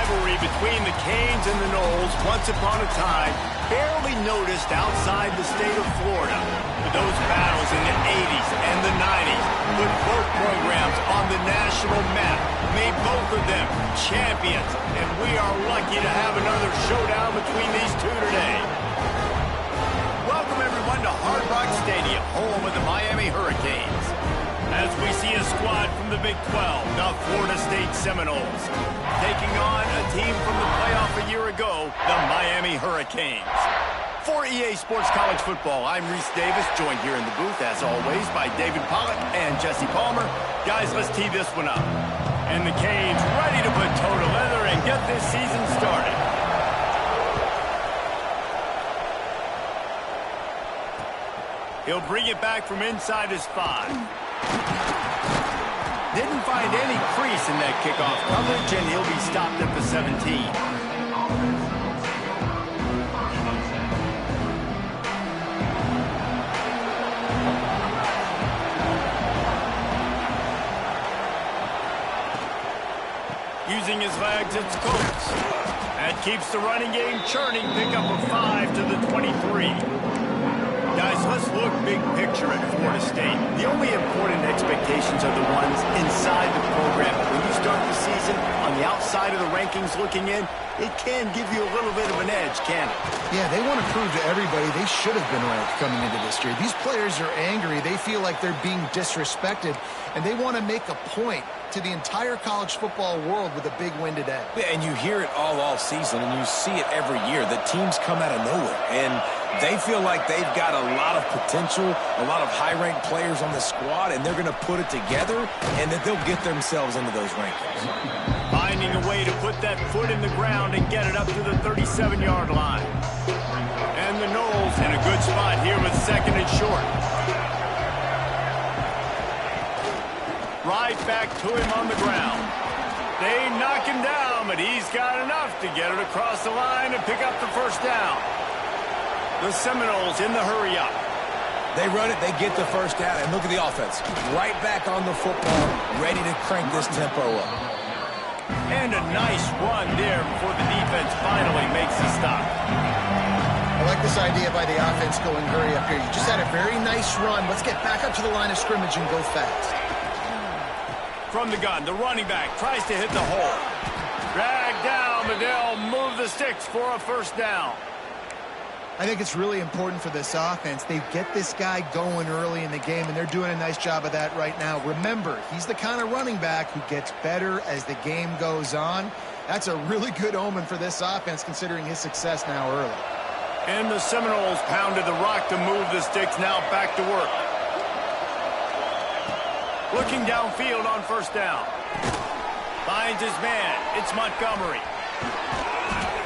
rivalry between the Canes and the Noles, once upon a time, barely noticed outside the state of Florida. But those battles in the 80s and the 90s put both programs on the national map, made both of them champions, and we are lucky to have another showdown between these two today. Welcome, everyone, to Hard Rock Stadium, home of the Miami Hurricanes. As we see a squad from the Big 12, the Florida State Seminoles, taking on a team from the playoff a year ago, the Miami Hurricanes. For EA Sports College Football, I'm Reese Davis, joined here in the booth, as always, by David Pollack and Jesse Palmer. Guys, let's tee this one up. And the Canes ready to put toe to leather and get this season started. He'll bring it back from inside his 5. Didn't find any crease in that kickoff coverage, and he'll be stopped at the 17. Using his legs, it's Coates. That keeps the running game churning. Pick up a 5 to the 23. Guys, let's look big picture at Florida State. The only important expectations are the ones inside the program. When you start the season on the outside of the rankings looking in, it can give you a little bit of an edge, can't it? Yeah, they want to prove to everybody they should have been ranked coming into this year. These players are angry. They feel like they're being disrespected, and they want to make a point to the entire college football world with a big win today. Yeah, and you hear it all season, and you see it every year. The teams come out of nowhere, and they feel like they've got a lot of potential, a lot of high-ranked players on the squad, and they're going to put it together, and that they'll get themselves into those rankings. Finding a way to put that foot in the ground and get it up to the 37-yard line. And the Noles in a good spot here with second and short. Right back to him on the ground. They knock him down, but he's got enough to get it across the line and pick up the first down. The Seminoles in the hurry-up. They run it, they get the first down, and look at the offense. Right back on the football, ready to crank this tempo up. And a nice run there before the defense finally makes the stop. I like this idea by the offense going hurry up here. You just had a very nice run. Let's get back up to the line of scrimmage and go fast. From the gun, the running back tries to hit the hole. Dragged down, but they'll move the sticks for a first down. I think it's really important for this offense. They get this guy going early in the game, and they're doing a nice job of that right now. Remember, he's the kind of running back who gets better as the game goes on. That's a really good omen for this offense, considering his success now early. And the Seminoles pounded the rock to move the sticks, now back to work. Looking downfield on first down. Finds his man. It's Montgomery.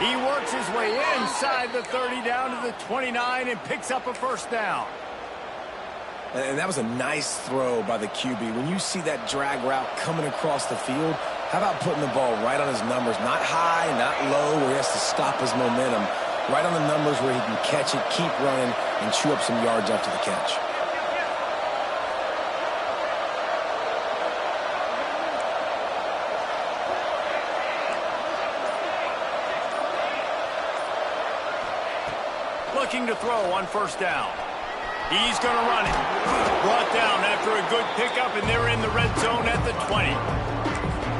He works his way inside the 30 down to the 29 and picks up a first down. And that was a nice throw by the QB. When you see that drag route coming across the field, how about putting the ball right on his numbers? Not high, not low, where he has to stop his momentum. Right on the numbers where he can catch it, keep running, and chew up some yards after the catch. Looking to throw on first down. He's going to run it. Brought down after a good pickup, and they're in the red zone at the 20.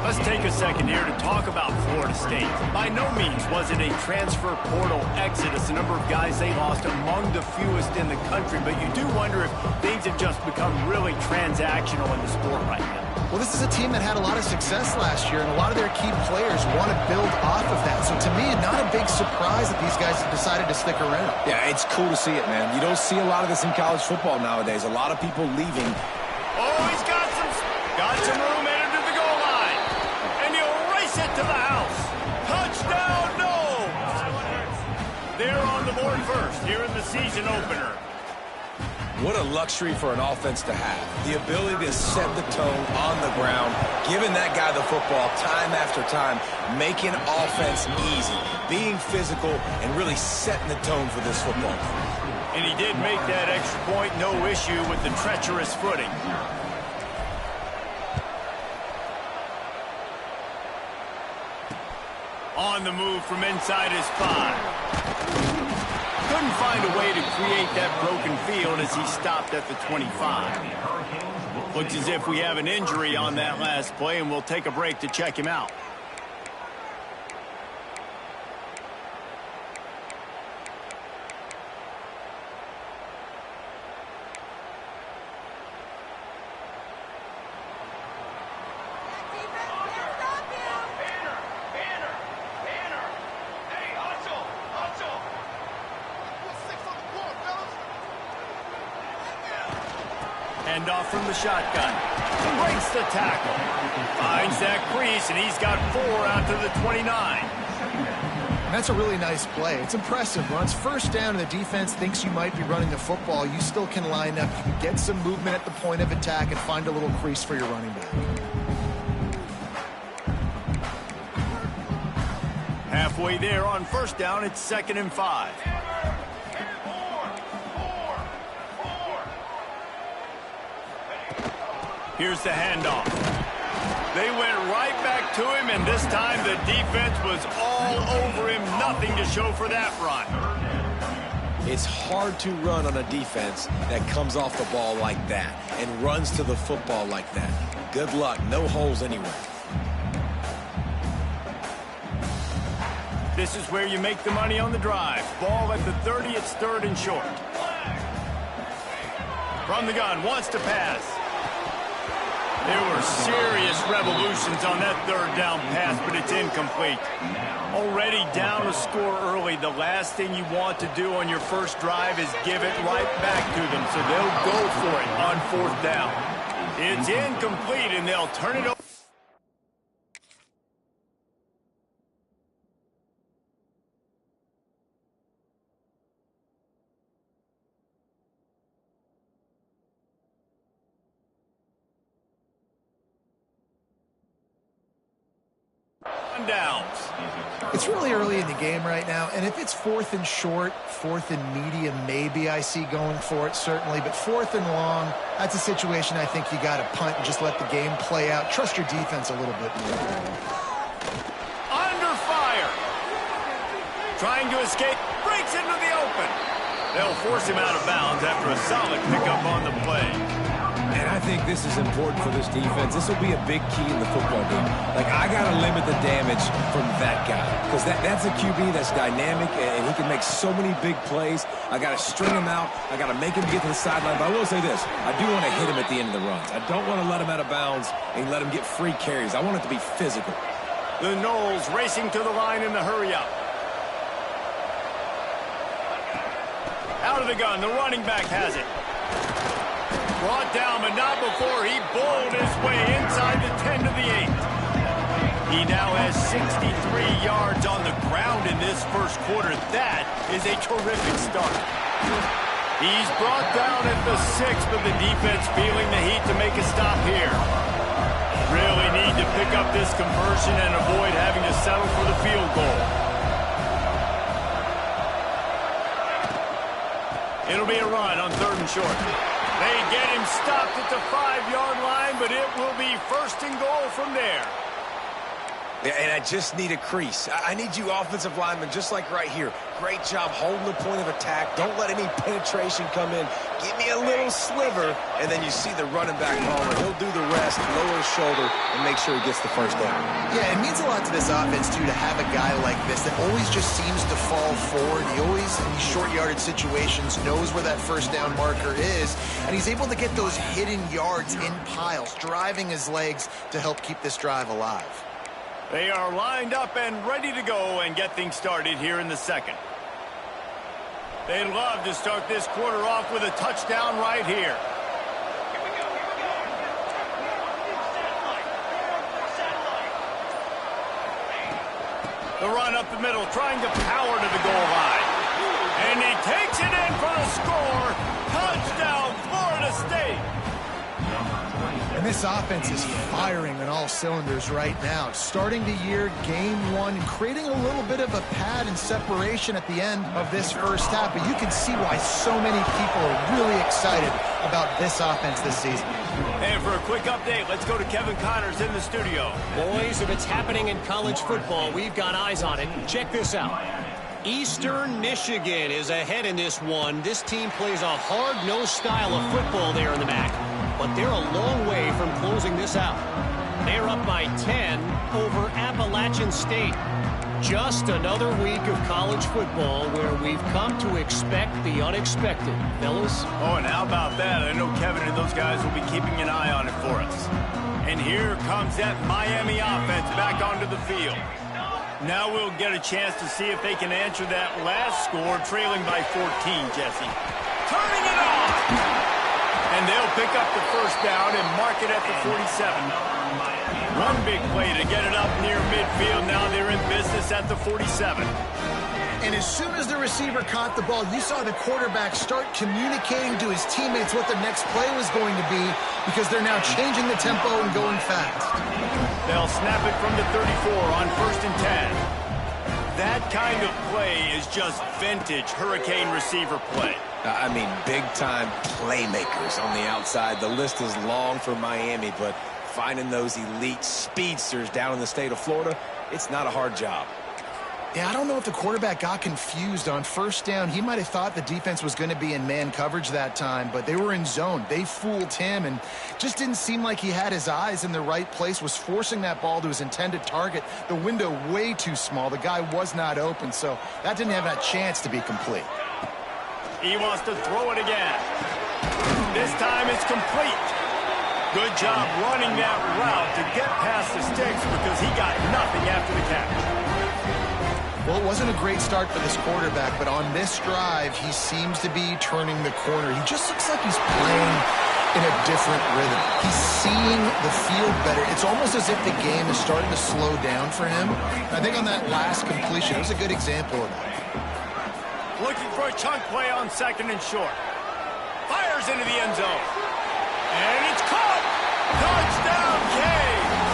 Let's take a second here to talk about Florida State. By no means was it a transfer portal exodus, the number of guys they lost among the fewest in the country, but you do wonder if things have just become really transactional in the sport right now. Well, this is a team that had a lot of success last year, and a lot of their key players want to build off of that. So to me, not a big surprise that these guys have decided to stick around. Yeah, it's cool to see it, man. You don't see a lot of this in college football nowadays. A lot of people leaving. Oh, he's got some room into the goal line. And he'll race it to the house. Touchdown, Noles! They're on the board first here in the season opener. What a luxury for an offense to have. The ability to set the tone on the ground, giving that guy the football time after time, making offense easy, being physical, and really setting the tone for this football team. And he did make that extra point, no issue with the treacherous footing. On the move from inside his 5. Couldn't find a way to create that broken field as he stopped at the 25. Looks as if we have an injury on that last play, and we'll take a break to check him out. Hand off from the shotgun. Breaks the tackle. Finds that crease, and he's got 4 out to the 29. And that's a really nice play. It's impressive. When it's first down and the defense thinks you might be running the football, you still can line up. You can get some movement at the point of attack and find a little crease for your running back. Halfway there on first down, it's 2nd and 5. Here's the handoff. They went right back to him, and this time the defense was all over him. Nothing to show for that run. It's hard to run on a defense that comes off the ball like that and runs to the football like that. Good luck. No holes anywhere. This is where you make the money on the drive. Ball at the 30, it's 3rd and short. From the gun, wants to pass. There were serious revolutions on that 3rd down pass, but it's incomplete. Already down a score early. The last thing you want to do on your first drive is give it right back to them, so they'll go for it on 4th down. It's incomplete, and they'll turn it over. Downs. It's really early in the game right now, and if it's 4th and short, 4th and medium, maybe I see going for it, certainly, but 4th and long, that's a situation I think you got to punt and just let the game play out. Trust your defense a little bit more. Under fire. Trying to escape, breaks into the open. They'll force him out of bounds after a solid pickup on the play. And I think this is important for this defense. This will be a big key in the football game. Like, I got to limit the damage from that guy. Because that's a QB that's dynamic, and he can make so many big plays. I got to string him out. I got to make him get to the sideline. But I will say this. I do want to hit him at the end of the runs. I don't want to let him out of bounds and let him get free carries. I want it to be physical. The Noles racing to the line in the hurry-up. Out of the gun. The running back has it. Brought down, but not before he bowled his way inside the 10 to the 8. He now has 63 yards on the ground in this first quarter. That is a terrific start. He's brought down at the 6, but the defense feeling the heat to make a stop here. Really need to pick up this conversion and avoid having to settle for the field goal. It'll be a run on 3rd and short. They get him stopped at the 5-yard line, but it will be 1st and goal from there. Yeah, and I just need a crease. I need you offensive linemen, just like right here. Great job holding the point of attack. Don't let any penetration come in. Give me a little sliver, and then you see the running back Palmer. He'll do the rest, lower his shoulder, and make sure he gets the 1st down. Yeah, it means a lot to this offense, too, to have a guy like this that always just seems to fall forward. He always, in these short-yarded situations, knows where that 1st down marker is, and he's able to get those hidden yards in piles, driving his legs to help keep this drive alive. They are lined up and ready to go and get things started here in the 2nd. They'd love to start this quarter off with a touchdown right here. The run up the middle, trying to power to the goal line. And he takes it in for the score. Touchdown, Florida State. And this offense is firing on all cylinders right now. Starting the year, game 1, creating a little bit of a pad and separation at the end of this first half. But you can see why so many people are really excited about this offense this season. And for a quick update, let's go to Kevin Connors in the studio. Boys, if it's happening in college football, we've got eyes on it. Check this out. Eastern Michigan is ahead in this one. This team plays a hard-nosed style of football there in the MAC, but they're a long way from closing this out. They're up by 10 over Appalachian State. Just another week of college football where we've come to expect the unexpected, fellas. Oh, and how about that? I know Kevin and those guys will be keeping an eye on it for us. And here comes that Miami offense back onto the field. Now we'll get a chance to see if they can answer that last score, trailing by 14, Jesse. Turning it on! And they'll pick up the first down and mark it at the 47. One big play to get it up near midfield. Now they're in business at the 47. And as soon as the receiver caught the ball, you saw the quarterback start communicating to his teammates what the next play was going to be because they're now changing the tempo and going fast. They'll snap it from the 34 on 1st and 10. That kind of play is just vintage Hurricane receiver play. I mean, big-time playmakers on the outside. The list is long for Miami, but finding those elite speedsters down in the state of Florida, it's not a hard job. Yeah, I don't know if the quarterback got confused on 1st down. He might have thought the defense was going to be in man coverage that time, but they were in zone. They fooled him and just didn't seem like he had his eyes in the right place, was forcing that ball to his intended target. The window way too small. The guy was not open, so that didn't have that chance to be complete. He wants to throw it again. This time it's complete. Good job running that route to get past the sticks because he got nothing after the catch. Well, it wasn't a great start for this quarterback, but on this drive, he seems to be turning the corner. He just looks like he's playing in a different rhythm. He's seeing the field better. It's almost as if the game is starting to slow down for him. I think on that last completion, it was a good example of that. Looking for a chunk play on 2nd and short. Fires into the end zone. And it's caught! Touchdown, Canes!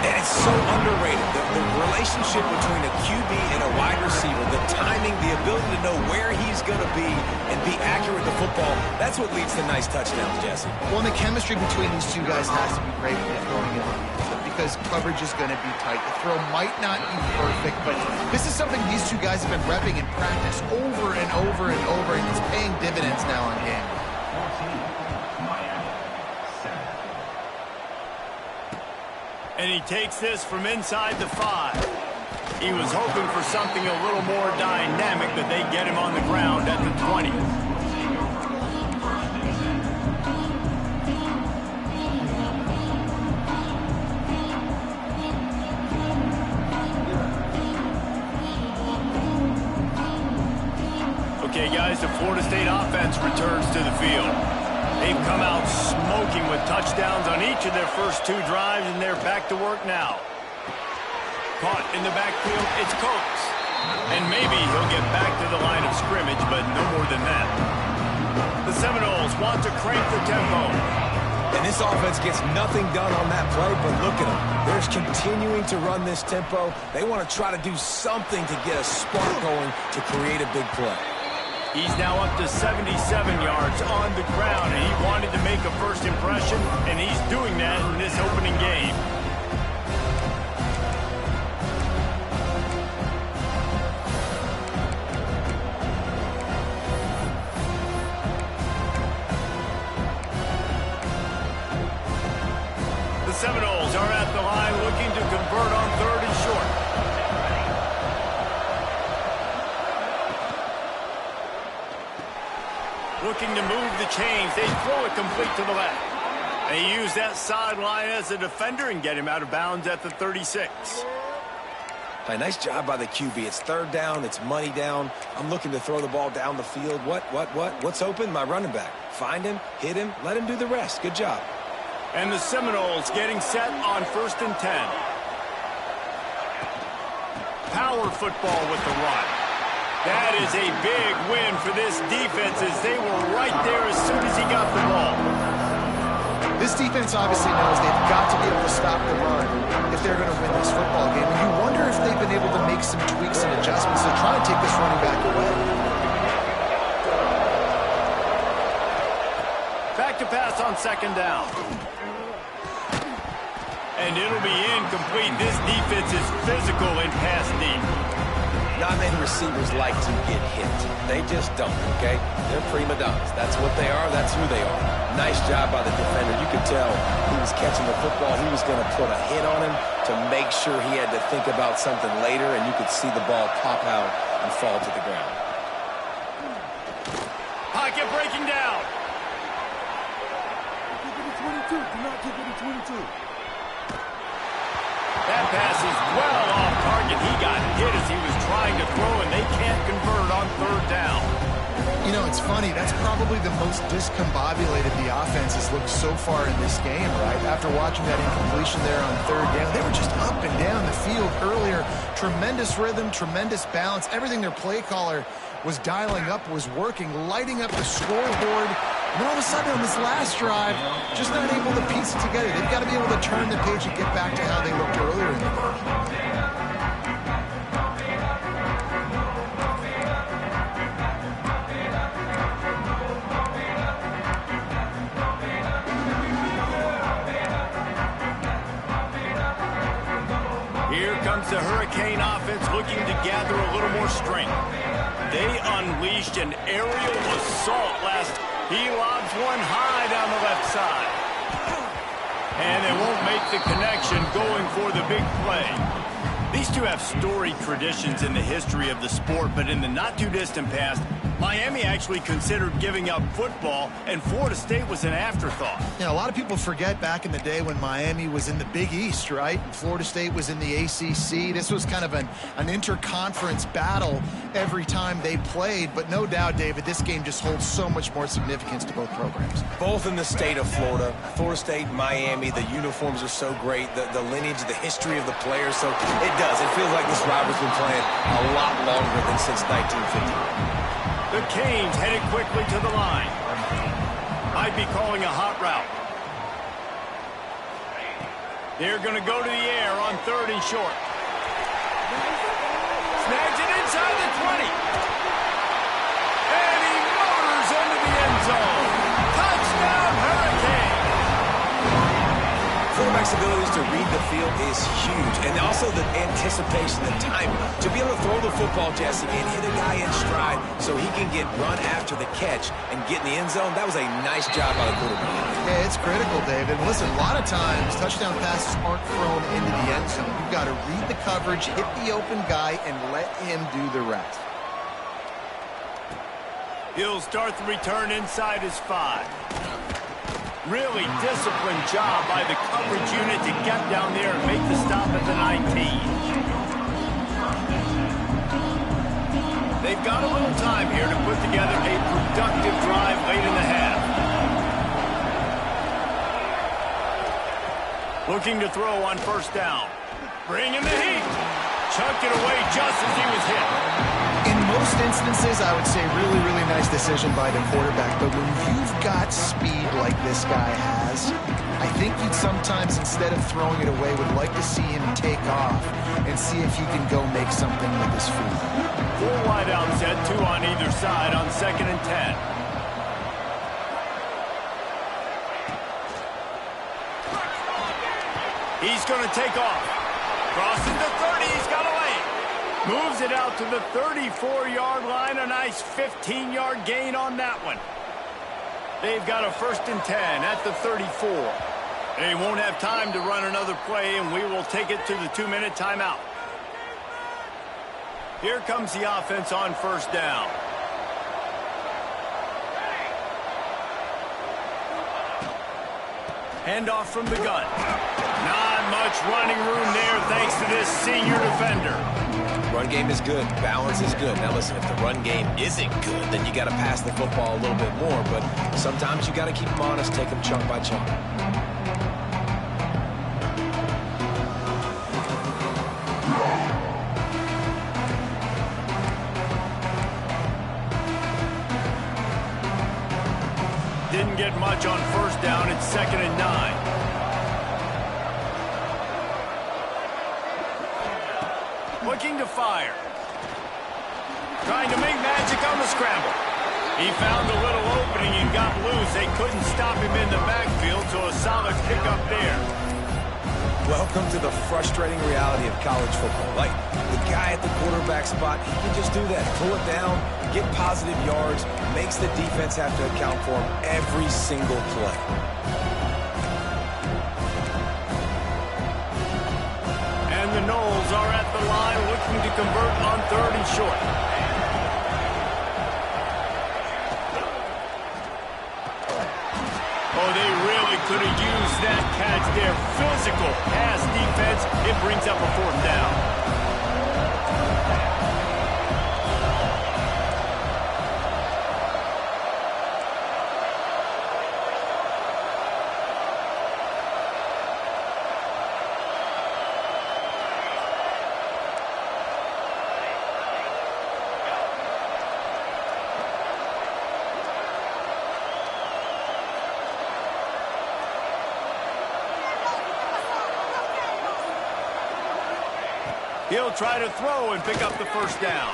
And it's so underrated. The relationship between a QB and a wide receiver, the timing, the ability to know where he's going to be and be accurate with the football, that's what leads to nice touchdowns, Jesse. Well, and the chemistry between these two guys has to be great when you're throwing it on because coverage is going to be tight. The throw might not be perfect, but this is something these two guys have been repping in practice over and over and over, and it's paying dividends now on game. And he takes this from inside the 5. He was hoping for something a little more dynamic, but they get him on the ground at the 20. Okay, guys, the Florida State offense returns to the field. They've come out smoking with touchdowns on each of their first 2 drives, and they're back to work now. Caught in the backfield, it's Coates. And maybe he'll get back to the line of scrimmage, but no more than that. The Seminoles want to crank the tempo. And this offense gets nothing done on that play, but look at them. They're continuing to run this tempo. They want to try to do something to get a spark going to create a big play. He's now up to 77 yards on the ground, and he wanted to make a first impression, and he's doing that in this opening game. The Seminoles are at the line looking to convert on 3rd and short. Looking to move the chains. They throw it complete to the left. They use that sideline as a defender and get him out of bounds at the 36. A nice job by the QB. It's 3rd down. It's money down. I'm looking to throw the ball down the field. What's open? My running back. Find him, hit him, let him do the rest. Good job. And the Seminoles getting set on 1st and 10. Power football with the run. That is a big win for this defense as they were right there as soon as he got the ball. This defense obviously knows they've got to be able to stop the run if they're going to win this football game. And you wonder if they've been able to make some tweaks and adjustments to try and take this running back away. Back to pass on second down. And it'll be incomplete. This defense is physical in pass deep. Not many receivers like to get hit. They just don't, okay? They're prima donnas. That's what they are. That's who they are. Nice job by the defender. You could tell he was catching the football. He was going to put a hit on him to make sure he had to think about something later, and you could see the ball pop out and fall to the ground. Pocket breaking down. That pass is well off target. He got hit as he was trying to throw, and they can't convert on third down. You know, it's funny. That's probably the most discombobulated the offense has looked so far in this game, right? After watching that incompletion there on third down, they were just up and down the field earlier. Tremendous rhythm, tremendous balance. Everything their play caller was dialing up was working, lighting up the scoreboard. And all of a sudden on this last drive, just not able to piece it together. They've got to be able to turn the page and get back to how they looked earlier in the game. Here comes the Hurricane offense looking to gather a little more strength. They unleashed an aerial assault last. He lobs one high down the left side. And they won't make the connection going for the big play. These two have storied traditions in the history of the sport, but in the not-too-distant past, Miami actually considered giving up football, and Florida State was an afterthought. Yeah, a lot of people forget back in the day when Miami was in the Big East, right? And Florida State was in the ACC. This was kind of an interconference battle every time they played. But no doubt, David, this game just holds so much more significance to both programs. Both in the state of Florida. Florida State, Miami, the uniforms are so great. The lineage, the history of the players. So it does. It feels like this rivalry's been playing a lot longer than since 1950. The Canes headed quickly to the line. Might be calling a hot route. They're going to go to the air on third and short. Snags it inside the 20. And he motors into the end zone. Touchdown, Hurricane. Quarterback's abilities to read the field is huge. And also the anticipation, the timing. To be able to throw the football, Jesse, and hit a guy in stride so he can get run after the catch and get in the end zone, that was a nice job by the quarterback. Yeah, it's critical, David. Listen, a lot of times touchdown passes aren't thrown into the end zone. You've got to read the coverage, hit the open guy, and let him do the rest. He'll start the return inside his 5. Really disciplined job by the coverage unit to get down there and make the stop at the 19. They've got a little time here to put together a productive drive late in the half. Looking to throw on first down. Bringing the heat. Chucked it away just as he was hit. In most instances, I would say really, really nice decision by the quarterback. But when you've got speed like this guy has, I think you'd sometimes, instead of throwing it away, would like to see him take off and see if he can go make something with his feet. Full wide out set, 2 on either side on 2nd and 10. He's going to take off. Crosses the 30. He's got a lane. Moves it out to the 34-yard line. A nice 15-yard gain on that one. They've got a 1st and 10 at the 34. They won't have time to run another play, and we will take it to the 2-minute timeout. Here comes the offense on first down. Handoff from the gun. Not much running room there thanks to this senior defender. Run game is good. Balance is good. Now listen, if the run game isn't good, then you got to pass the football a little bit more. But sometimes you got to keep them honest, take them chunk by chunk. Didn't get much on first down. It's 2nd and 9. Looking to fire. Trying to make magic on the scramble. He found a little opening and got loose. They couldn't stop him in the backfield, so a solid pickup there. Welcome to the frustrating reality of college football. Like, the guy at the quarterback spot, he can just do that. Pull it down, get positive yards, makes the defense have to account for him every single play. And the Noles are at the line looking to convert on 3rd and short. Oh, they really could have used that catch there. Physical pass defense. It brings up a 4th down. He'll try to throw and pick up the 1st down.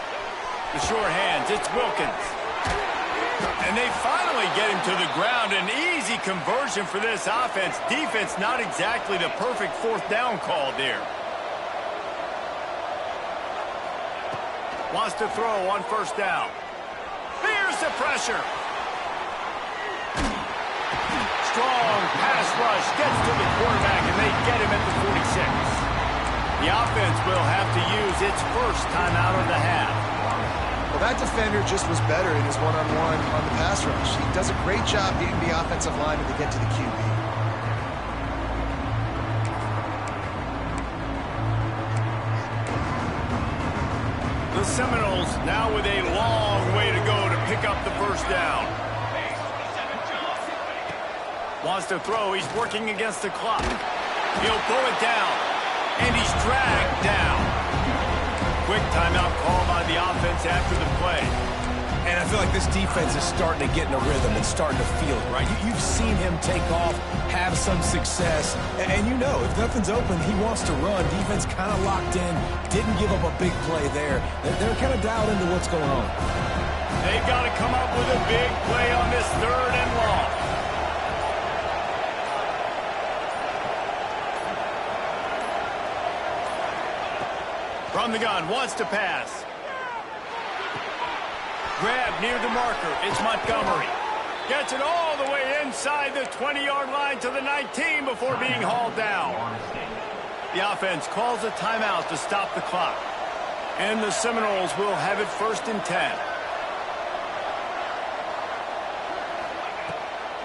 The sure hands, it's Wilkins. And they finally get him to the ground. An easy conversion for this offense. Defense not exactly the perfect 4th down call there. Wants to throw on 1st down. Here's the pressure. Strong pass rush. Gets to the quarterback, and they get him at the 46. The offense will have to use its 1st timeout of the half. Well, that defender just was better in his one-on-one on the pass rush. He does a great job getting the offensive lineman to get to the QB. The Seminoles now with a long way to go to pick up the 1st down. Wants to throw. He's working against the clock. He'll pull it down. And he's dragged down. Quick timeout call by the offense after the play. And I feel like this defense is starting to get in a rhythm and starting to feel it, right? You've seen him take off, have some success. And you know, if nothing's open, he wants to run. Defense kind of locked in, didn't give up a big play there. They're kind of dialed into what's going on. They've got to come up with a big play on this 3rd and long. From the gun, wants to pass. Grab near the marker. It's Montgomery. Gets it all the way inside the 20-yard line to the 19 before being hauled down. The offense calls a timeout to stop the clock. And the Seminoles will have it 1st and 10.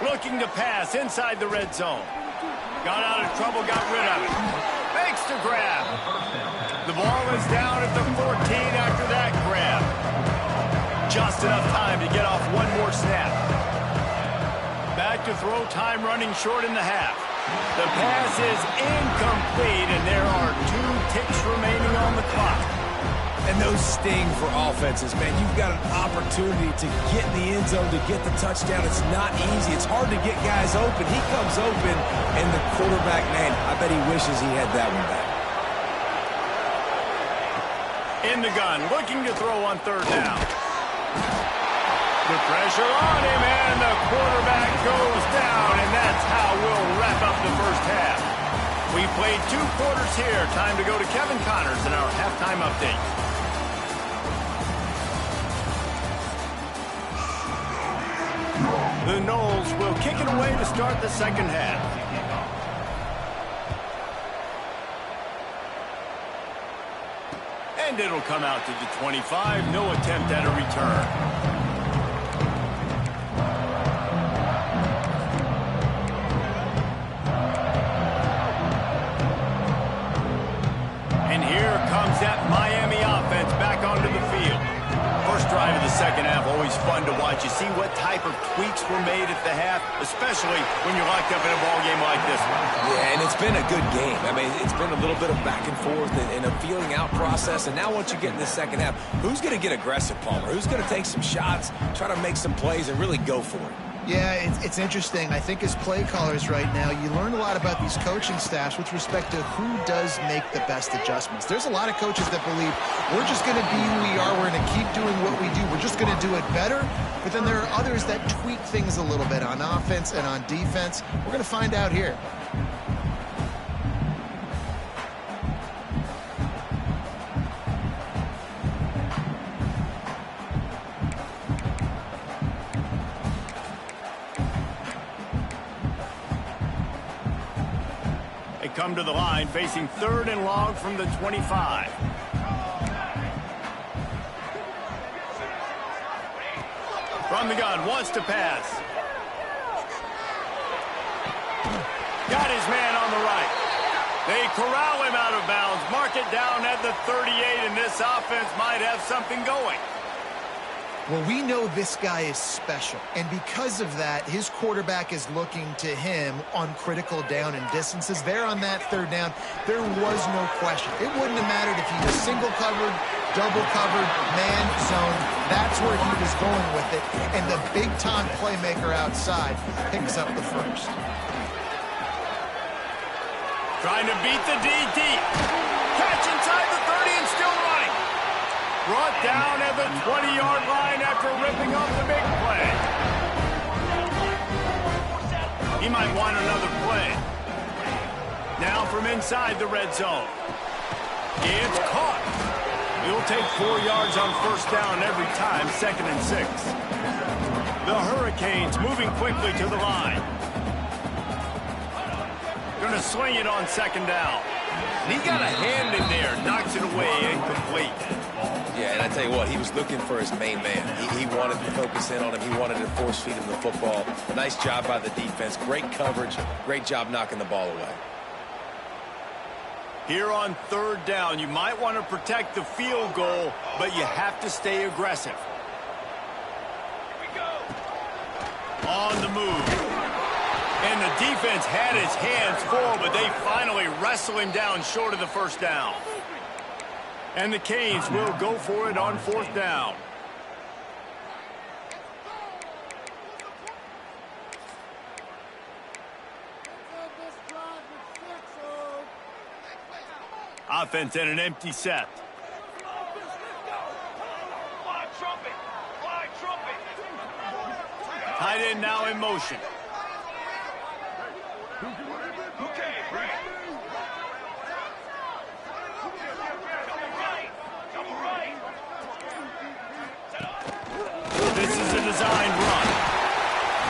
Looking to pass inside the red zone. Got out of trouble, got rid of it. Makes the grab. The ball is down at the 14 after that grab. Just enough time to get off one more snap. Back to throw, time running short in the half. The pass is incomplete, and there are 2 ticks remaining on the clock. And those sting for offenses, man. You've got an opportunity to get in the end zone, to get the touchdown. It's not easy. It's hard to get guys open. He comes open, and the quarterback, man, I bet he wishes he had that one back. In the gun, looking to throw on 3rd down. The pressure on him, and the quarterback goes down, and that's how we'll wrap up the 1st half. We played 2 quarters here. Time to go to Kevin Connors in our halftime update. The Noles will kick it away to start the 2nd half. And it'll come out to the 25. No attempt at a return. And here comes that Miami offense back onto the field. First drive of the 2nd half, always fun to watch. You see what type of tweaks were made at the half, especially when you're locked up in a ball game like this one. Yeah, and it's been a good game. I mean, it's been a little bit of back and forth and a feeling out process. And now once you get in the 2nd half, who's going to get aggressive, Palmer? Who's going to take some shots, try to make some plays, and really go for it? Yeah, it's interesting. I think as play callers right now, you learn a lot about these coaching staffs with respect to who does make the best adjustments. There's a lot of coaches that believe we're just going to be who we are. We're going to keep doing what we do. We're just going to do it better. But then there are others that tweak things a little bit on offense and on defense. We're going to find out here. Come to the line, facing 3rd and long from the 25. From the gun, wants to pass. Got his man on the right. They corral him out of bounds, mark it down at the 38, and this offense might have something going. Well, we know this guy is special, and because of that, his quarterback is looking to him on critical down and distances. There on that 3rd down, there was no question. It wouldn't have mattered if he was single covered, double covered, man zone. That's where he was going with it, and the big-time playmaker outside picks up the first. Trying to beat the DT. Catch inside the 30 and still running. Brought down at the 20-yard line after ripping off the big play. He might want another play. Now from inside the red zone. It's caught. He'll take 4 yards on 1st down every time, 2nd and 6. The Hurricanes moving quickly to the line. Going to swing it on 2nd down. He got a hand in there, knocks it away, incomplete. Yeah, and I tell you what, he was looking for his main man. He wanted to focus in on him. He wanted to force feed him the football. Nice job by the defense. Great coverage. Great job knocking the ball away. Here on 3rd down, you might want to protect the field goal, but you have to stay aggressive. Here we go. On the move. And the defense had his hands full, but they finally wrestle him down short of the 1st down. And the Canes will go for it on 4th down. Offense in an empty set. Tight end now in motion. This is a designed run.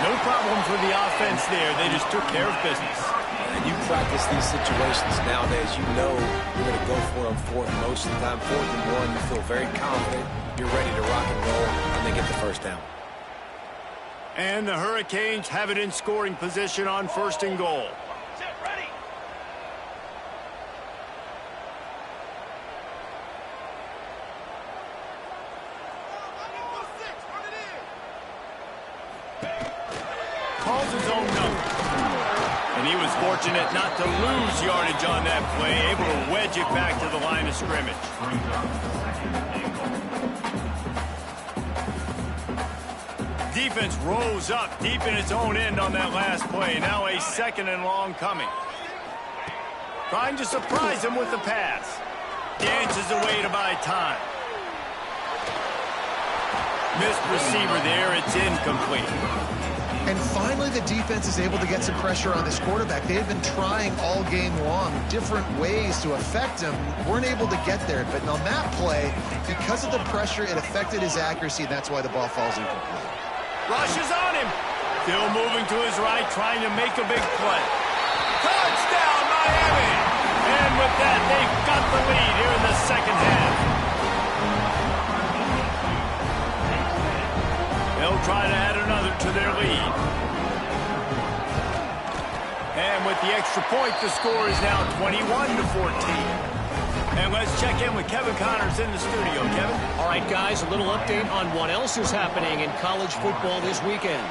No problems with the offense there. They just took care of business. And you practice these situations nowadays, you know you're going to go for it on 4th most of the time. 4th and 1, you feel very confident. You're ready to rock and roll, and they get the 1st down. And the Hurricanes have it in scoring position on 1st and goal. Calls his own number. And he was fortunate not to lose yardage on that play, able to wedge it back to the line of scrimmage. Defense rose up deep in its own end on that last play. Now a 2nd and long coming. Trying to surprise him with the pass. Dances away to buy time. Missed receiver there. It's incomplete. And finally, the defense is able to get some pressure on this quarterback. They had been trying all game long different ways to affect him. Weren't able to get there. But on that play, because of the pressure, it affected his accuracy, and that's why the ball falls incomplete. Rushes on him. Still moving to his right, trying to make a big play. Touchdown, Miami! And with that, they've got the lead here in the 2nd half. They'll try to add another to their lead. And with the extra point, the score is now 21-14. And let's check in with Kevin Connors in the studio. Kevin? All right, guys, a little update on what else is happening in college football this weekend.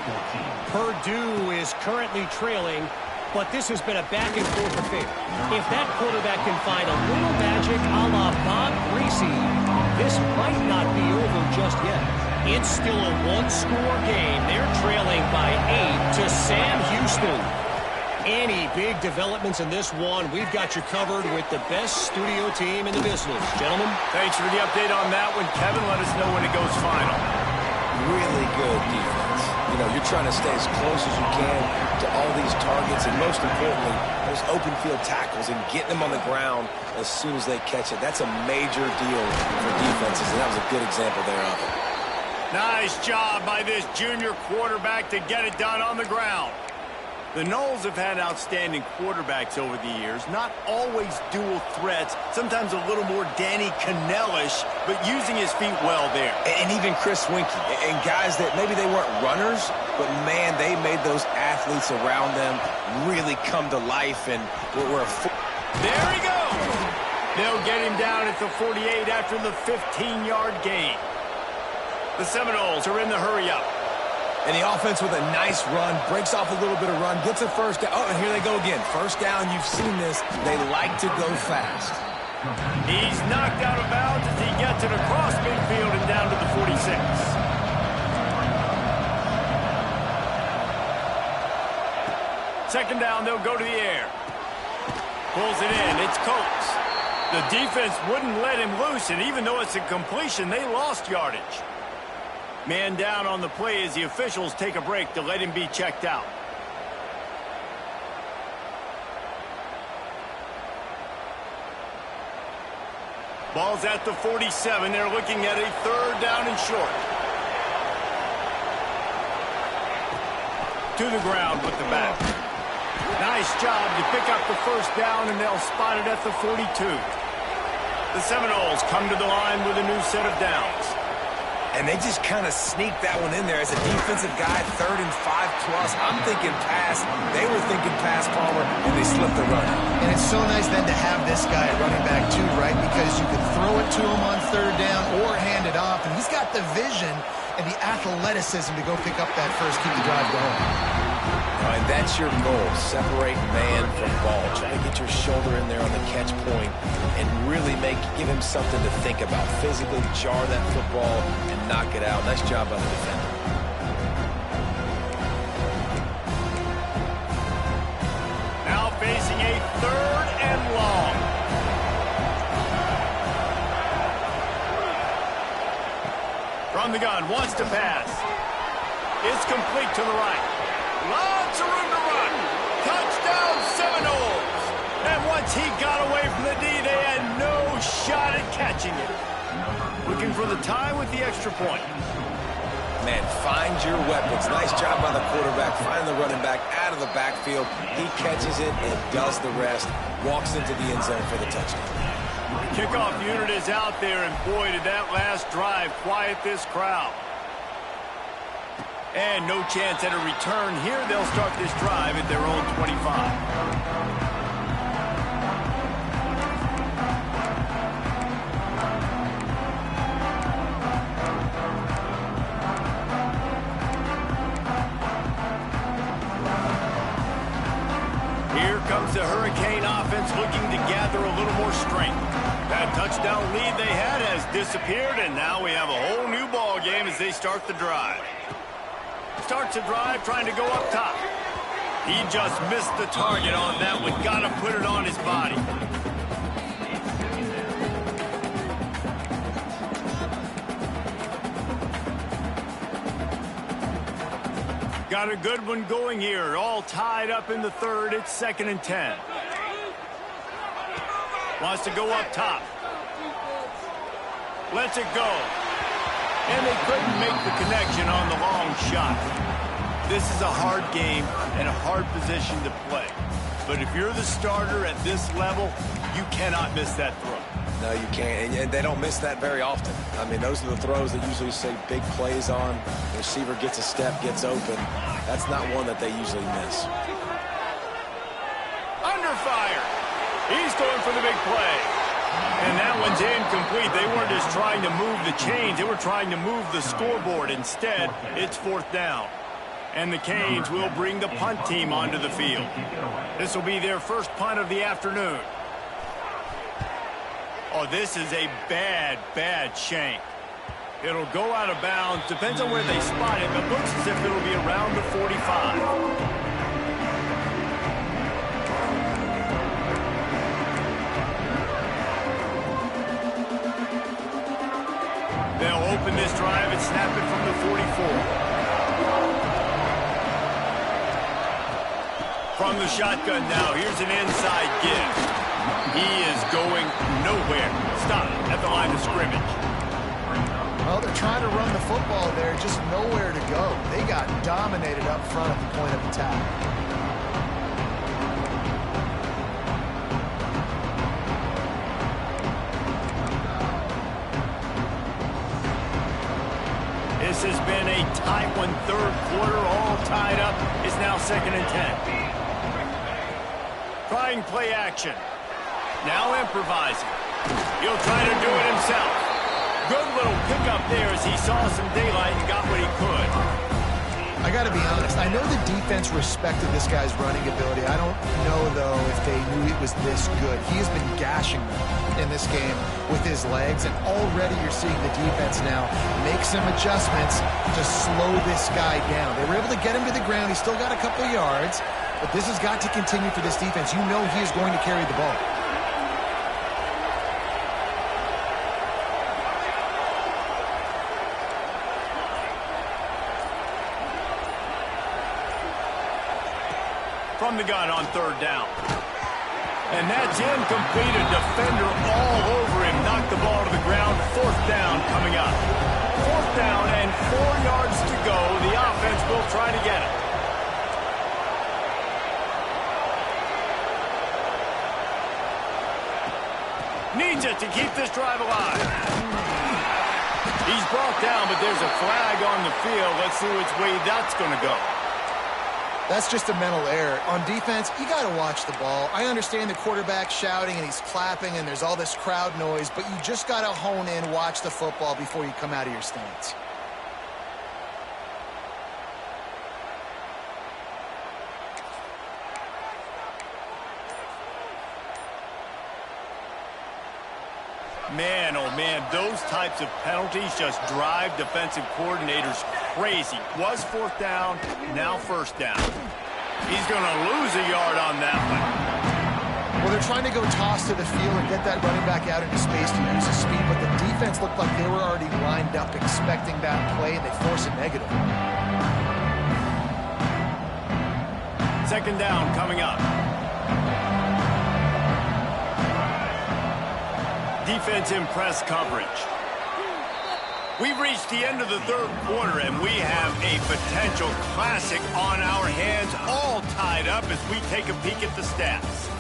Purdue is currently trailing, but this has been a back-and-forth affair. If that quarterback can find a little magic a la Bob Greasy, this might not be over just yet. It's still a one-score game. They're trailing by 8 to Sam Houston. Any big developments in this one, we've got you covered with the best studio team in the business. Gentlemen? Thanks for the update on that one, Kevin. Let us know when it goes final. Really good defense. You know, you're trying to stay as close as you can to all these targets, and most importantly, those open field tackles and getting them on the ground as soon as they catch it. That's a major deal for defenses, and that was a good example there of it. Nice job by this junior quarterback to get it done on the ground. The Noles have had outstanding quarterbacks over the years, not always dual threats, sometimes a little more Danny Cannell-ish, but using his feet well there. And even Chris Winkie, and guys that maybe they weren't runners, but man, they made those athletes around them really come to life, and were there he goes! They'll get him down at the 48 after the 15-yard gain. The Seminoles are in the hurry-up. And the offense with a nice run, breaks off a little bit of run, gets a first down. Oh, and here they go again. First down, you've seen this. They like to go fast. He's knocked out of bounds as he gets it across midfield and down to the 46. Second down, they'll go to the air. Pulls it in. It's Coates. The defense wouldn't let him loose, and even though it's a completion, they lost yardage. Man down on the play as the officials take a break to let him be checked out. Ball's at the 47. They're looking at a third down and short. To the ground with the back. Nice job to pick up the first down, and they'll spot it at the 42. The Seminoles come to the line with a new set of downs. And they just kind of sneaked that one in there as a defensive guy, 3rd and 5+. I'm thinking pass. They were thinking pass, Palmer, and they slipped the run. And it's so nice then to have this guy at running back too, right? Because you can throw it to him on third down or hand it off. And he's got the vision and the athleticism to go pick up that first, keep the drive going. All right, that's your goal. Separate man from ball. Try to get your shoulder in there on the catch point and really give him something to think about. Physically jar that football and knock it out. Nice job by the defender. Now facing a 3rd and long. From the gun, wants to pass. It's complete to the right. Lots of room to run. Touchdown, Seminoles. And once he got away from the D, they had no shot at catching it. Looking for the tie with the extra point. Man, find your weapons. Nice job by the quarterback. Find the running back out of the backfield. He catches it and does the rest. Walks into the end zone for the touchdown. The kickoff unit is out there, and boy, did that last drive quiet this crowd. And no chance at a return here. They'll start this drive at their own 25. Here comes the Hurricane offense looking to gather a little more strength. That touchdown lead they had has disappeared, and now we have a whole new ball game as they start the drive. Starts a drive trying to go up top. He just missed the target on that one. Got to put it on his body. Got a good one going here. All tied up in the 3rd. It's 2nd and 10. Wants to go up top. Lets it go. And they couldn't make the connection on the long shot. This is a hard game and a hard position to play. But if you're the starter at this level, you cannot miss that throw. No, you can't. And they don't miss that very often. I mean, those are the throws that usually say big plays on. The receiver gets a step, gets open. That's not one that they usually miss. Under fire. He's going for the big play. And that one's incomplete. They weren't just trying to move the chains. They were trying to move the scoreboard. Instead, it's 4th down. And the Canes will bring the punt team onto the field. This will be their first punt of the afternoon. Oh, this is a bad, bad shank. It'll go out of bounds. Depends on where they spot it, but looks as if it'll be around the 45. They'll open this drive and snap it from the 44. From the shotgun now, here's an inside give. He is going nowhere. Stop at the line of scrimmage. Well, they're trying to run the football there, just nowhere to go. They got dominated up front at the point of attack. This has been a tight one, third quarter, all tied up. It's now 2nd and 10. Trying play action. Now improvising. He'll try to do it himself. Good little pickup there as he saw some daylight and got what he could. I got to be honest. I know the defense respected this guy's running ability. I don't know, though, if they knew it was this good. He has been gashing them in this game with his legs, and already you're seeing the defense now make some adjustments to slow this guy down. They were able to get him to the ground. He's still got a couple of yards, but this has got to continue for this defense. You know he is going to carry the ball. From the gun on 3rd down. And that's incomplete. A defender all over him. Knocked the ball to the ground. 4th down coming up. 4th down and 4 yards to go. The offense will try to get it. Needs it to keep this drive alive. He's brought down, but there's a flag on the field. Let's see which way that's going to go. That's just a mental error. On defense, you got to watch the ball. I understand the quarterback shouting and he's clapping and there's all this crowd noise, but you just got to hone in, watch the football before you come out of your stance. Man, oh man, those types of penalties just drive defensive coordinators crazy. Was 4th down, now 1st down. He's going to lose a yard on that one. Well, they're trying to go toss to the field and get that running back out into space to use his speed, but the defense looked like they were already lined up expecting that play, and they force a negative. 2nd down coming up. Defense in press coverage. We've reached the end of the 3rd quarter, and we have a potential classic on our hands, all tied up as we take a peek at the stats.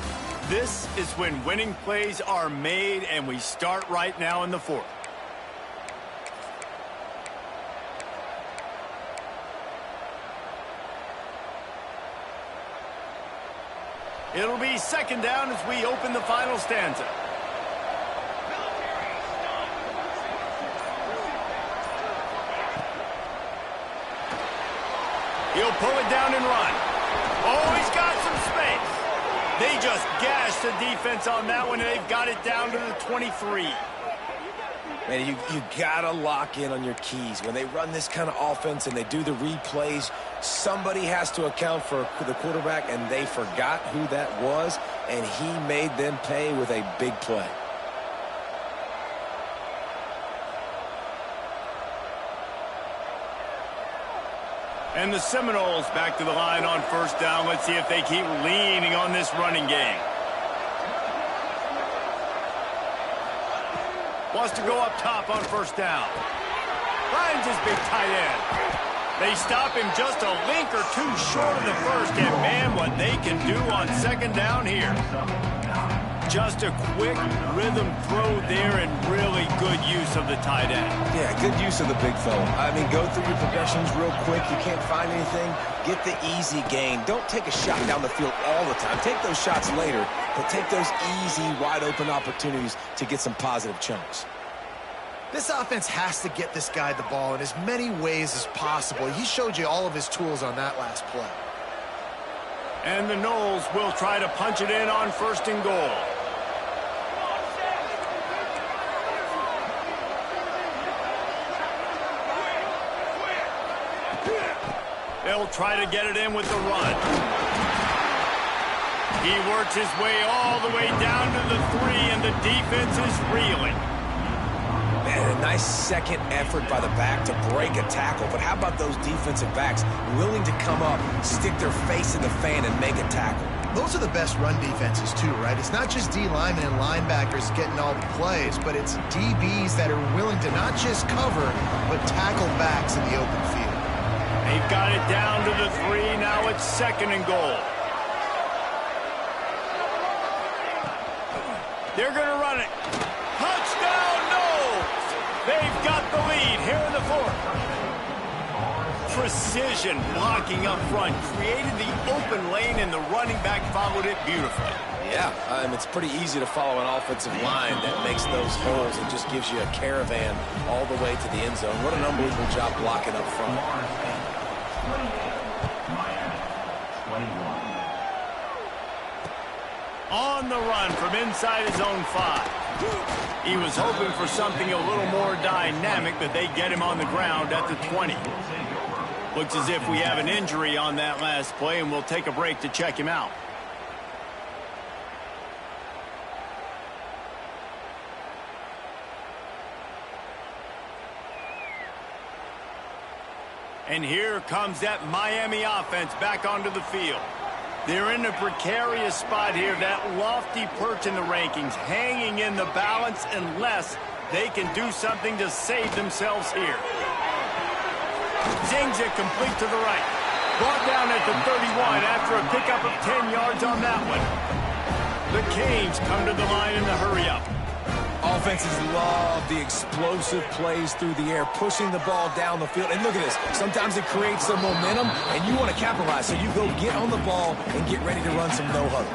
This is when winning plays are made, and we start right now in the 4th. It'll be 2nd down as we open the final stanza. He'll pull it down and run. Oh, he's got some space. They just gashed the defense on that one, and they've got it down to the 23. Man, you got to lock in on your keys. When they run this kind of offense and they do the replays, somebody has to account for the quarterback, and they forgot who that was, and he made them pay with a big play. And the Seminoles back to the line on 1st down. Let's see if they keep leaning on this running game. Wants to go up top on 1st down. Finds his big tight end. They stop him just a link or two short of the 1st. And, man, what they can do on 2nd down here. Just a quick rhythm throw there and really good use of the tight end. Yeah, good use of the big fella. I mean, go through your progressions real quick. You can't find anything. Get the easy gain. Don't take a shot down the field all the time. Take those shots later, but take those easy, wide-open opportunities to get some positive chunks. This offense has to get this guy the ball in as many ways as possible. He showed you all of his tools on that last play. And the Noles will try to punch it in on 1st and goal. They'll try to get it in with the run. He works his way all the way down to the 3, and the defense is reeling. Man, a nice second effort by the back to break a tackle. But how about those defensive backs willing to come up, stick their face in the fan, and make a tackle? Those are the best run defenses, too, right? It's not just D linemen and linebackers getting all the plays, but it's DBs that are willing to not just cover, but tackle backs in the open field. They've got it down to the 3. Now it's 2nd and goal. They're going to run it. Touchdown, no! They've got the lead here in the 4th. Precision blocking up front. Created the open lane, and the running back followed it beautifully. Yeah, it's pretty easy to follow an offensive line that makes those holes and just gives you a caravan all the way to the end zone. What an unbelievable job blocking up front. On the run from inside his own 5. He was hoping for something a little more dynamic, but they get him on the ground at the 20. Looks as if we have an injury on that last play, and we'll take a break to check him out. And here comes that Miami offense back onto the field. They're in a precarious spot here, that lofty perch in the rankings, hanging in the balance unless they can do something to save themselves here. Zings it complete to the right. Brought down at the 31 after a pickup of 10 yards on that one. The Canes come to the line in the hurry-up. Offenses love the explosive plays through the air, pushing the ball down the field. And look at this. Sometimes it creates some momentum, and you want to capitalize. So you go get on the ball and get ready to run some no-huddle.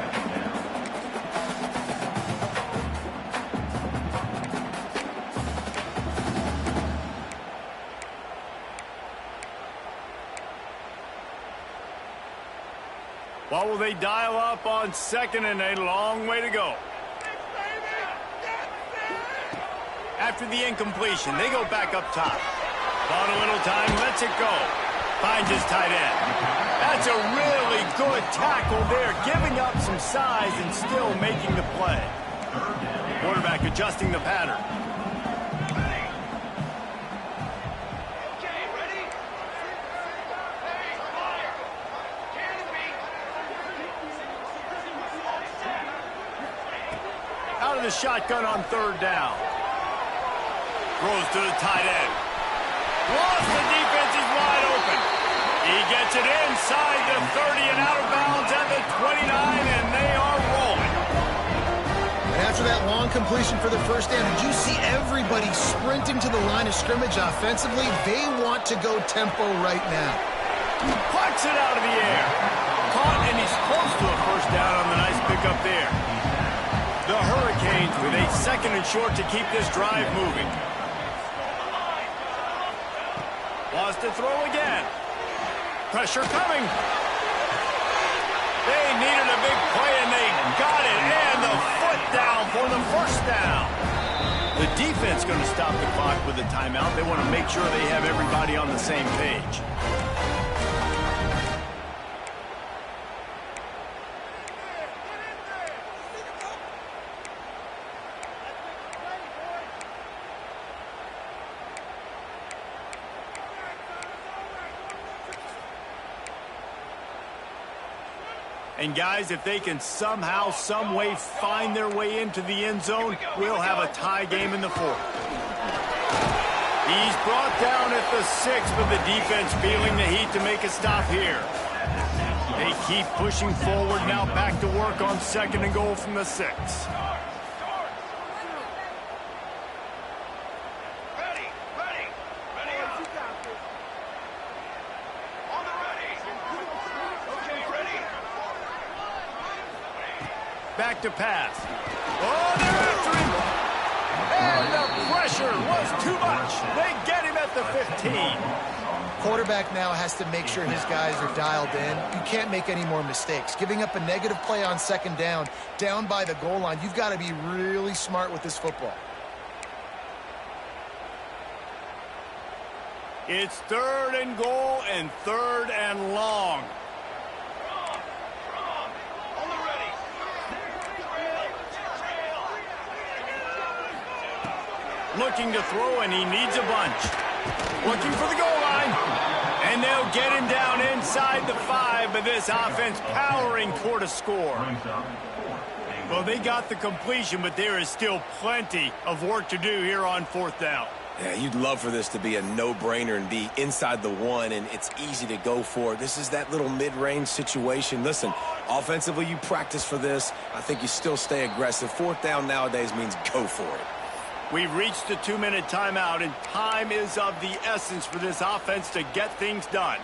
What will they dial up on 2nd and a long way to go? After the incompletion, they go back up top. Bought a little time, lets it go. Finds his tight end. That's a really good tackle there, giving up some size and still making the play. Quarterback adjusting the pattern. Out of the shotgun on 3rd down. Throws to the tight end. Lost, the defense is wide open. He gets it inside the 30 and out of bounds at the 29, and they are rolling. And after that long completion for the 1st down, did you see everybody sprinting to the line of scrimmage offensively? They want to go tempo right now. Plucks it out of the air. Caught, and he's close to a 1st down on the nice pickup there. The Hurricanes with a 2nd and short to keep this drive moving. Wants to throw again. Pressure coming. They needed a big play, and they got it. And the foot down for the 1st down. The defense going to stop the clock with a timeout. They want to make sure they have everybody on the same page. And guys, if they can somehow, some way find their way into the end zone, we'll have a tie game in the 4th. He's brought down at the 6, but the defense feeling the heat to make a stop here. They keep pushing forward, now back to work on 2nd and goal from the 6. Back to pass. Oh, they're after him. And the pressure was too much. They get him at the 15. Quarterback now has to make sure his guys are dialed in. You can't make any more mistakes. Giving up a negative play on 2nd down by the goal line, you've got to be really smart with this football. It's 3rd and goal and 3rd and long. Looking to throw, and he needs a bunch. Looking for the goal line. And they'll get him down inside the 5, but this offense powering toward a score. Well, they got the completion, but there is still plenty of work to do here on 4th down. Yeah, you'd love for this to be a no-brainer and be inside the 1, and it's easy to go for. This is that little mid-range situation. Listen, offensively, you practice for this. I think you still stay aggressive. 4th down nowadays means go for it. We've reached the 2-minute timeout, and time is of the essence for this offense to get things done.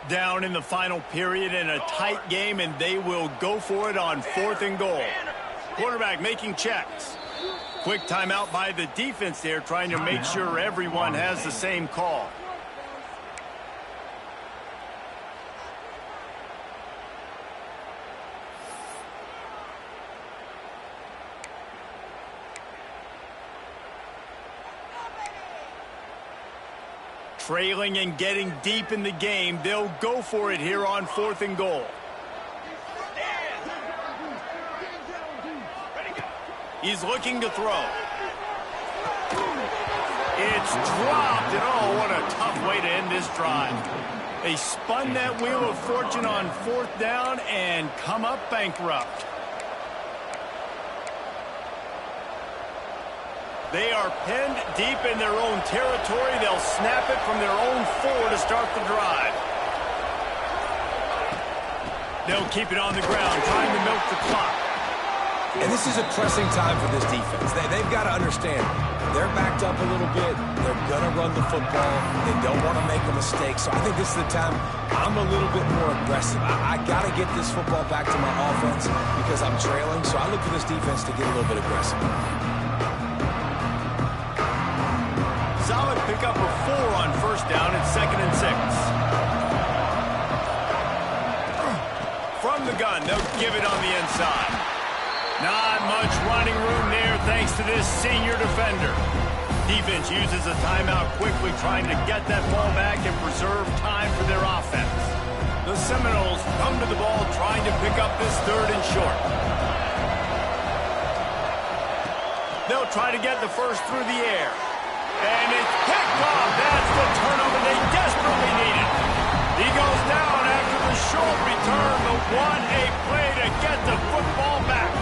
Down in the final period in a tight game, and they will go for it on 4th and goal. Quarterback making checks. Quick timeout by the defense there, trying to make sure everyone has the same call. Trailing and getting deep in the game, they'll go for it here on 4th and goal. He's looking to throw. It's dropped, and oh, what a tough way to end this drive. They spun that wheel of fortune on 4th down and come up bankrupt. They are pinned deep in their own territory. They'll snap it from their own 4 to start the drive. They'll keep it on the ground, trying to milk the clock. And this is a pressing time for this defense. They've got to understand, they're backed up a little bit. They're going to run the football. They don't want to make a mistake. So I think this is the time I'm a little bit more aggressive. I got to get this football back to my offense because I'm trailing. So I look for this defense to get a little bit aggressive. Solid pickup of 4 on 1st down and 2nd and 6. From the gun, they'll give it on the inside. Not much running room there thanks to this senior defender. Defense uses a timeout quickly, trying to get that ball back and preserve time for their offense. The Seminoles come to the ball, trying to pick up this 3rd and short. They'll try to get the first through the air. And it's picked off. That's the turnover they desperately needed. He goes down after the short return, but what a play to get the football back.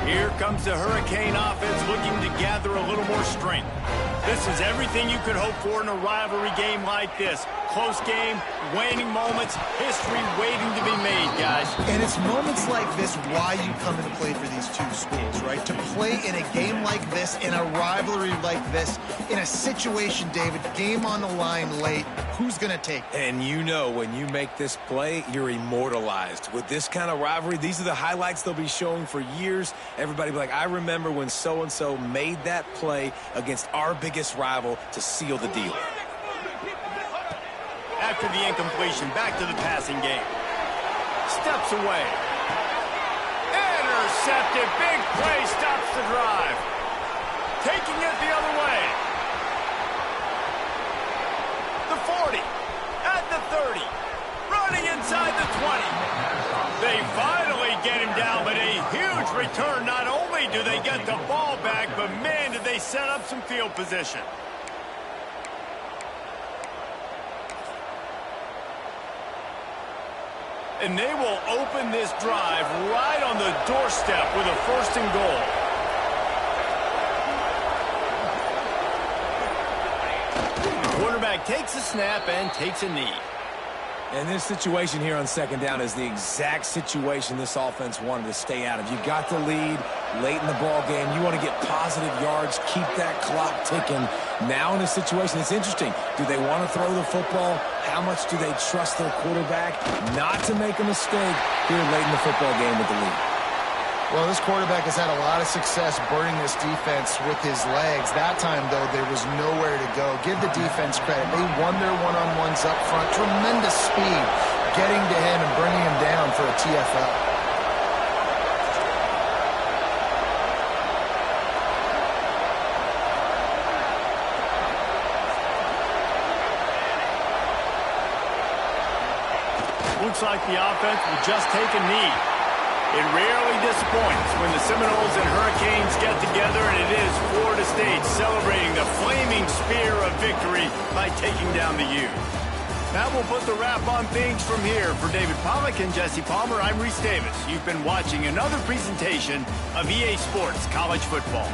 Here comes the Hurricane offense looking to gather a little more strength. This is everything you could hope for in a rivalry game like this. Close game, waning moments, history waiting to be made, guys. And it's moments like this why you come and play for these two schools, right? To play in a game like this, in a rivalry like this, in a situation, David, game on the line late, who's going to take it? And you know when you make this play, you're immortalized. With this kind of rivalry, these are the highlights they'll be showing for years. Everybody will be like, I remember when so-and-so made that play against our biggest rival to seal the deal. After the incompletion, back to the passing game. Steps away. Intercepted. Big play stops the drive. Taking it the other way. The 40. At the 30. Running inside the 20. They finally get him down, but a huge return. Not only do they get the ball back, but man, did they set up some field position. And they will open this drive right on the doorstep with a 1st and goal. The quarterback takes a snap and takes a knee. And this situation here on 2nd down is the exact situation this offense wanted to stay out of. You got the lead late in the ball game. You want to get positive yards, keep that clock ticking. Now in a situation, it's interesting. Do they want to throw the football? How much do they trust their quarterback not to make a mistake here late in the football game with the lead? Well, this quarterback has had a lot of success burning this defense with his legs. That time, though, there was nowhere to go. Give the defense credit. They won their one-on-ones up front. Tremendous speed getting to him and bringing him down for a TFL. Looks like the offense will just take a knee. It rarely disappoints when the Seminoles and Hurricanes get together, and it is Florida State celebrating the flaming spear of victory by taking down the U. That will put the wrap on things from here. For David Pollack and Jesse Palmer, I'm Reese Davis. You've been watching another presentation of EA Sports College Football.